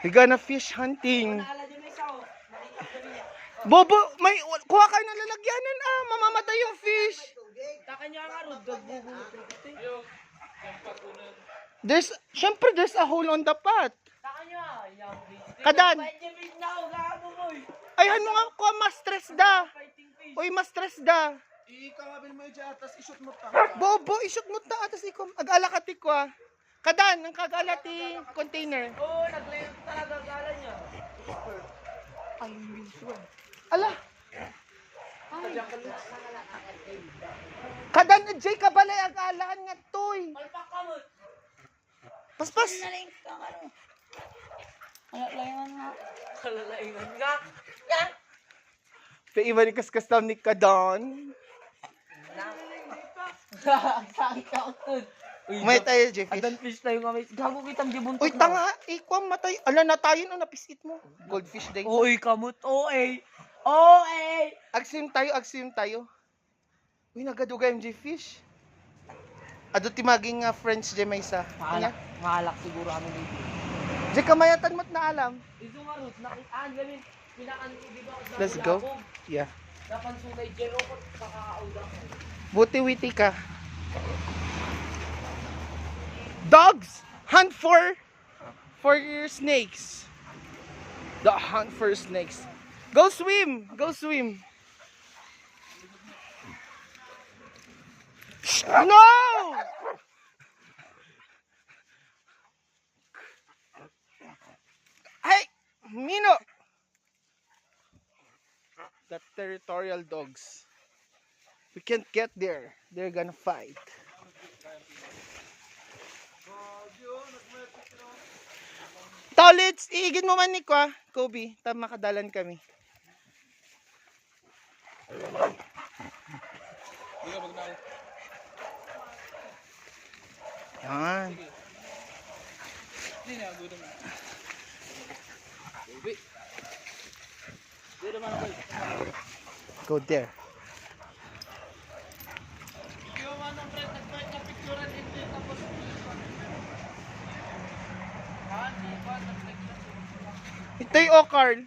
We gonna fish hunting. Bobo, may kuha kayo ng lalagyanan mamamatay yung fish. There's a hole on the pot. Kadan. Ayhan mo nga kuha ma-stress da. Oy, ma-stress da. Ikakabil mo yung atas, ishoot mo ta. Bobo, ishoot mo ta atas ikom. Agala ka ti kwa. Kadan, ang kagala ti container. Oo, naglayot talaga gala niya. Ay, visual. Ala. Kadan, Jay, kabalay agalaan nga toy. Palpak ka mo. Paspas. Kalalaingan nga. Yan. Paiwan kaskas daw ni Kadan. Sakit ako tun. May tayo, Jay, fish. Adan fish tayo nga may. Gago kitang gibuntot. Uy, tanga. Ikwam matay. Ala, natayin o napisit mo. Goldfish day. Oy, kamot. OA. OA. Agsim tayo. Uy, nagadugay MJ fish. Ado ti maging friends Jay may isa. Mahalak siguro kami dito. Jay, kamayatan mo't na alam. Iso nga Ruth, nakitaan gamin. Pinakan ko di ba? Let's go. Yeah. Dapan sunay Jero ko pakakaauda ko. Buti-witi ka. Dogs, hunt for snakes. The hunt for snakes. Go swim. No! Hey, Mino. The territorial dogs. We can't get there. They're gonna fight. Tolits, iigin mo man ni ko, Kobe. Tama makadalan kami. Yan. Go there. Ito yung Carl.